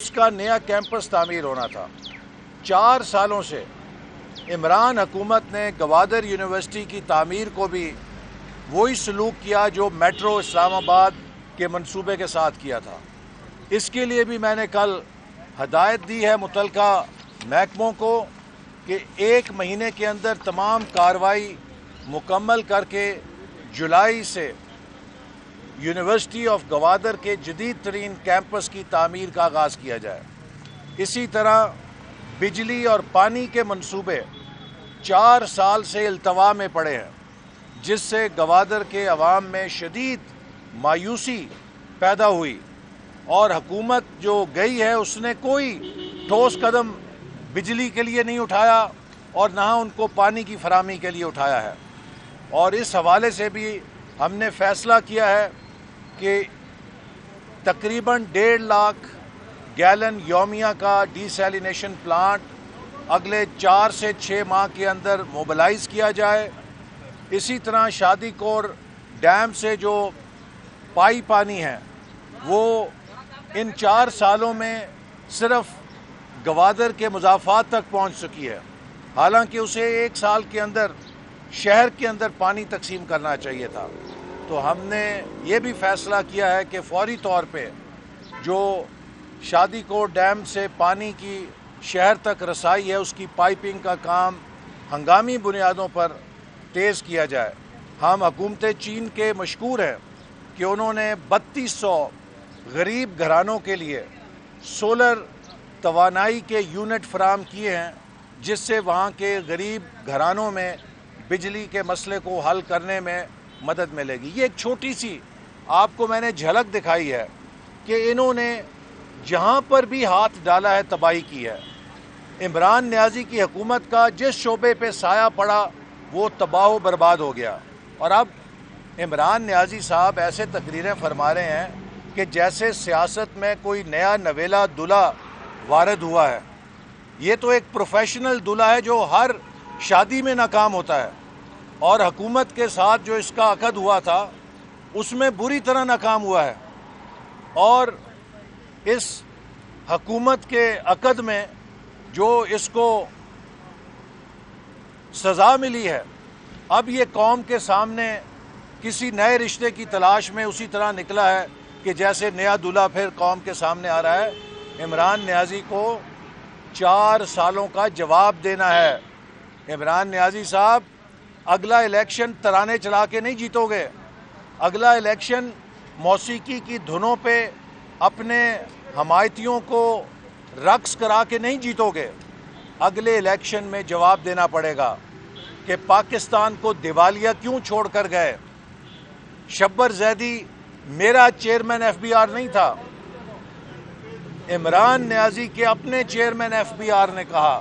اس کا نیا کیمپس تعمیر ہونا تھا۔ 4 سالوں سے عمران حکومت نے گوادر یونیورسٹی کی تعمیر کو بھی وہی سلوک کیا جو میٹرو اسلام آباد کے منصوبے کے ساتھ کیا تھا۔ اس کے لیے بھی میں نے کل ہدایت دی ہے متعلقہ محکموں کو کہ 1 مہینے کے اندر تمام کارروائی مکمل کر کے جولائی سے یونیورسٹی آف گوادر کے جدید ترین کیمپس کی تعمیر کا آغاز کیا جائے۔ اسی طرح بجلی اور پانی کے منصوبے 4 سال سے التوا میں پڑے ہیں، جس سے گوادر کے عوام میں شدید مایوسی پیدا ہوئی، اور حکومت جو گئی ہے اس نے کوئی ٹھوس قدم بجلی کے لیے نہیں اٹھایا اور نہ ان کو پانی کی فراہمی کے لیے اٹھایا ہے۔ اور اس حوالے سے بھی ہم نے فیصلہ کیا ہے کہ تقریباً 1.5 لاکھ گیلن یومیہ کا ڈی سیلینیشن پلانٹ اگلے 4 سے 6 ماہ کے اندر موبلائز کیا جائے۔ اسی طرح شادی کور ڈیم سے جو پائی پانی ہے وہ ان 4 سالوں میں صرف گوادر کے مضافات تک پہنچ سکی ہے، حالانکہ اسے 1 سال کے اندر شہر کے اندر پانی تقسیم کرنا چاہیے تھا۔ تو ہم نے یہ بھی فیصلہ کیا ہے کہ فوری طور پہ جو شادی کور ڈیم سے پانی کی شہر تک رسائی ہے اس کی پائپنگ کا کام ہنگامی بنیادوں پر تیز کیا جائے۔ ہم حکومت چین کے مشکور ہیں کہ انہوں نے 3200 غریب گھرانوں کے لیے سولر توانائی کے یونٹ فراہم کیے ہیں، جس سے وہاں کے غریب گھرانوں میں بجلی کے مسئلے کو حل کرنے میں مدد ملے گی۔ یہ ایک چھوٹی سی آپ کو میں نے جھلک دکھائی ہے کہ انہوں نے جہاں پر بھی ہاتھ ڈالا ہے تباہی کی ہے۔ عمران نیازی کی حکومت کا جس شعبے پہ سایہ پڑا وہ تباہ و برباد ہو گیا، اور اب عمران نیازی صاحب ایسے تقریریں فرما رہے ہیں کہ جیسے سیاست میں کوئی نیا نویلا دلہا وارد ہوا ہے۔ یہ تو ایک پروفیشنل دلہا ہے جو ہر شادی میں ناکام ہوتا ہے، اور حکومت کے ساتھ جو اس کا عقد ہوا تھا اس میں بری طرح ناکام ہوا ہے، اور اس حکومت کے عقد میں جو اس کو سزا ملی ہے، اب یہ قوم کے سامنے کسی نئے رشتے کی تلاش میں اسی طرح نکلا ہے کہ جیسے نیا دلہا پھر قوم کے سامنے آ رہا ہے۔ عمران نیازی کو 4 سالوں کا جواب دینا ہے۔ عمران نیازی صاحب، اگلا الیکشن ترانے چلا کے نہیں جیتو گے، اگلا الیکشن موسیقی کی دھنوں پہ اپنے حمایتیوں کو رقص کرا کے نہیں جیتو گے۔ اگلے الیکشن میں جواب دینا پڑے گا کہ پاکستان کو دیوالیہ کیوں چھوڑ کر گئے۔ شبر زیدی میرا چیئرمین FBR نہیں تھا، عمران نیازی کے اپنے چیئرمین FBR نے کہا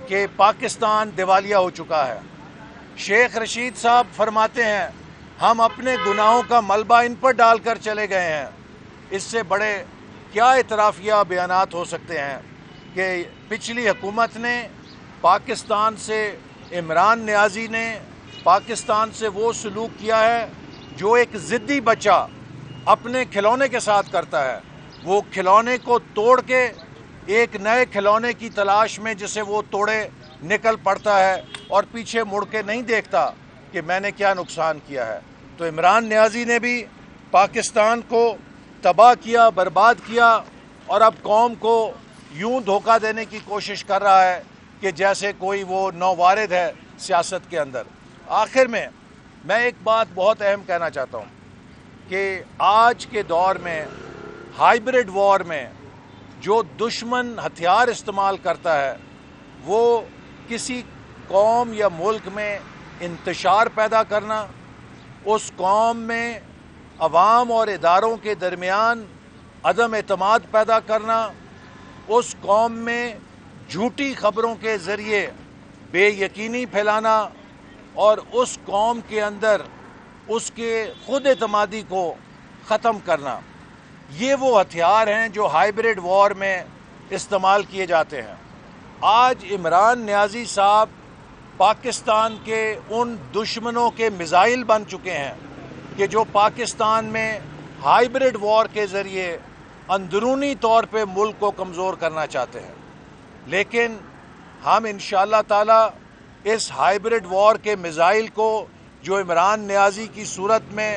کہ پاکستان دیوالیہ ہو چکا ہے۔ شیخ رشید صاحب فرماتے ہیں ہم اپنے گناہوں کا ملبہ ان پر ڈال کر چلے گئے ہیں۔ اس سے بڑے کیا اعترافیہ بیانات ہو سکتے ہیں کہ پچھلی حکومت نے پاکستان سے، عمران نیازی نے پاکستان سے وہ سلوک کیا ہے جو ایک ضدی بچہ اپنے کھلونے کے ساتھ کرتا ہے۔ وہ کھلونے کو توڑ کے ایک نئے کھلونے کی تلاش میں جسے وہ توڑے نکل پڑتا ہے، اور پیچھے مڑ کے نہیں دیکھتا کہ میں نے کیا نقصان کیا ہے۔ تو عمران نیازی نے بھی پاکستان کو تباہ کیا، برباد کیا، اور اب قوم کو یوں دھوکہ دینے کی کوشش کر رہا ہے کہ جیسے کوئی وہ نووارد ہے سیاست کے اندر۔ آخر میں ایک بات بہت اہم کہنا چاہتا ہوں کہ آج کے دور میں ہائیبرڈ وار میں جو دشمن ہتھیار استعمال کرتا ہے وہ کسی قوم یا ملک میں انتشار پیدا کرنا، اس قوم میں عوام اور اداروں کے درمیان عدم اعتماد پیدا کرنا، اس قوم میں جھوٹی خبروں کے ذریعے بے یقینی پھیلانا، اور اس قوم کے اندر اس کے خود اعتمادی کو ختم کرنا، یہ وہ ہتھیار ہیں جو ہائیبرڈ وار میں استعمال کیے جاتے ہیں۔ آج عمران نیازی صاحب پاکستان کے ان دشمنوں کے میزائل بن چکے ہیں کہ جو پاکستان میں ہائیبرڈ وار کے ذریعے اندرونی طور پہ ملک کو کمزور کرنا چاہتے ہیں، لیکن ہم انشاءاللہ تعالی اس ہائیبرڈ وار کے میزائل کو جو عمران نیازی کی صورت میں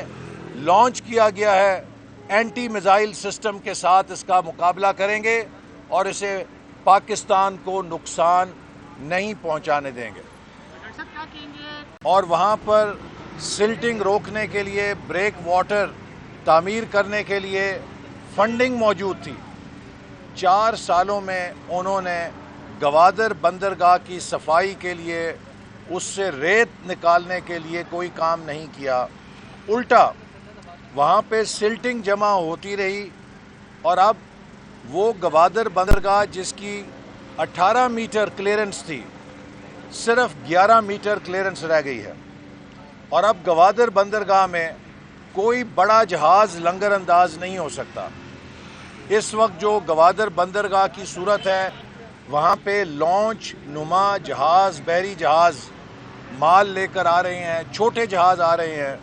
لانچ کیا گیا ہے، اینٹی میزائل سسٹم کے ساتھ اس کا مقابلہ کریں گے اور اسے پاکستان کو نقصان نہیں پہنچانے دیں گے۔ اور وہاں پر سلٹنگ روکنے کے لیے، بریک واٹر تعمیر کرنے کے لیے فنڈنگ موجود تھی۔ 4 سالوں میں انہوں نے گوادر بندرگاہ کی صفائی کے لیے، اس سے ریت نکالنے کے لیے کوئی کام نہیں کیا، الٹا وہاں پہ سلٹنگ جمع ہوتی رہی، اور اب وہ گوادر بندرگاہ جس کی 18 میٹر کلیئرنس تھی، صرف 11 میٹر کلیئرنس رہ گئی ہے، اور اب گوادر بندرگاہ میں کوئی بڑا جہاز لنگر انداز نہیں ہو سکتا۔ اس وقت جو گوادر بندرگاہ کی صورت ہے، وہاں پہ لانچ نما جہاز، بحری جہاز مال لے کر آ رہے ہیں، چھوٹے جہاز آ رہے ہیں،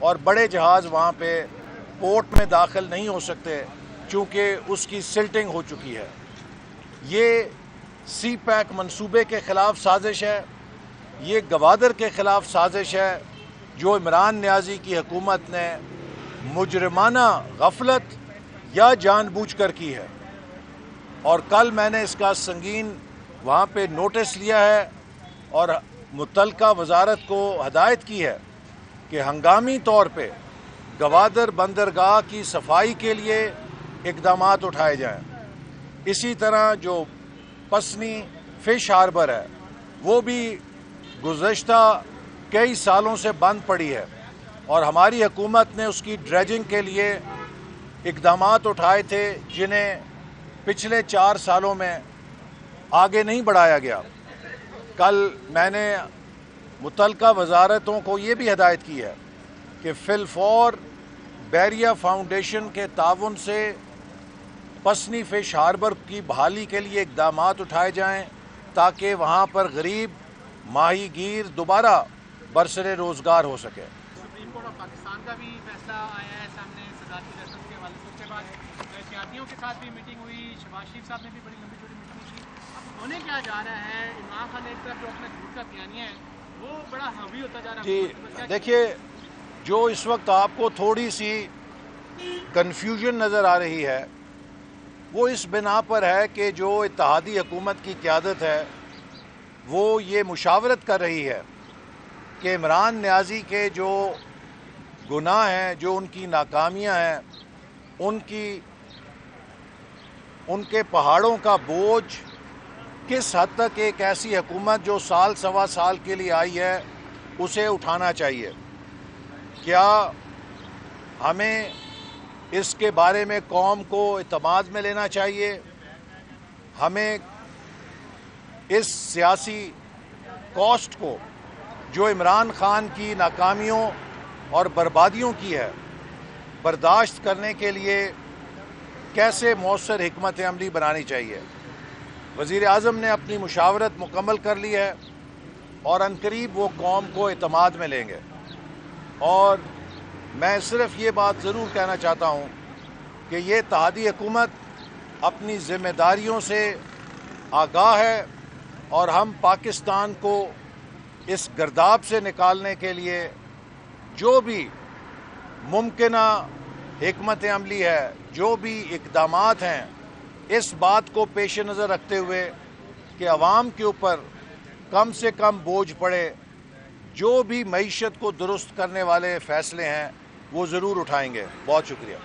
اور بڑے جہاز وہاں پہ پورٹ میں داخل نہیں ہو سکتے چونکہ اس کی سلٹنگ ہو چکی ہے۔ یہ سی پیک منصوبے کے خلاف سازش ہے، یہ گوادر کے خلاف سازش ہے جو عمران نیازی کی حکومت نے مجرمانہ غفلت یا جان بوجھ کر کی ہے، اور کل میں نے اس کا سنگین وہاں پہ نوٹس لیا ہے اور متعلقہ وزارت کو ہدایت کی ہے کہ ہنگامی طور پہ گوادر بندرگاہ کی صفائی کے لیے اقدامات اٹھائے جائیں۔ اسی طرح جو پسنی فش ہاربر ہے، وہ بھی گزشتہ کئی سالوں سے بند پڑی ہے، اور ہماری حکومت نے اس کی ڈریجنگ کے لیے اقدامات اٹھائے تھے جنہیں پچھلے 4 سالوں میں آگے نہیں بڑھایا گیا۔ کل میں نے متعلقہ وزارتوں کو یہ بھی ہدایت کی ہے کہ فی الفور بیریا فاؤنڈیشن کے تعاون سے پسنی فش ہاربر کی بحالی کے لیے اقدامات اٹھائے جائیں تاکہ وہاں پر غریب ماہی گیر دوبارہ برسر روزگار ہو سکے۔ سپریم کورٹ آف پاکستان کا بھی فیصلہ آیا ہے سامنے صدارتی لائسنس کے حوالے سے، اس کے بعد سیاسیوں کے ساتھ بھی میٹنگ ہوئی، شہباز شریف صاحب نے بھی بڑی لمبی چوڑی میٹنگ کی۔ اب ہونے کیا جا رہا ہے؟ عمران خان ایک طرف جو اپنا جھوٹ کا بیانیہ ہے وہ بڑا حاوی ہوتا جا رہا ہے۔ جی دیکھیے، جو اس وقت آپ کو تھوڑی سی کنفیوژن نظر آ رہی ہے وہ اس بنا پر ہے کہ جو اتحادی حکومت کی قیادت ہے وہ یہ مشاورت کر رہی ہے کہ عمران نیازی کے جو گناہ ہیں، جو ان کی ناکامیاں ہیں، ان کے پہاڑوں کا بوجھ کس حد تک ایک ایسی حکومت جو سال سوا سال کے لیے آئی ہے اسے اٹھانا چاہیے۔ کیا ہمیں اس کے بارے میں قوم کو اعتماد میں لینا چاہیے؟ ہمیں اس سیاسی کاسٹ کو جو عمران خان کی ناکامیوں اور بربادیوں کی ہے برداشت کرنے کے لیے کیسے مؤثر حکمت عملی بنانی چاہیے؟ وزیر اعظم نے اپنی مشاورت مکمل کر لی ہے اور عنقریب وہ قوم کو اعتماد میں لیں گے، اور میں صرف یہ بات ضرور کہنا چاہتا ہوں کہ یہ اتحادی حکومت اپنی ذمہ داریوں سے آگاہ ہے، اور ہم پاکستان کو اس گرداب سے نکالنے کے لیے جو بھی ممکنہ حکمت عملی ہے، جو بھی اقدامات ہیں، اس بات کو پیش نظر رکھتے ہوئے کہ عوام کے اوپر کم سے کم بوجھ پڑے، جو بھی معیشت کو درست کرنے والے فیصلے ہیں وہ ضرور اٹھائیں گے۔ بہت شکریہ۔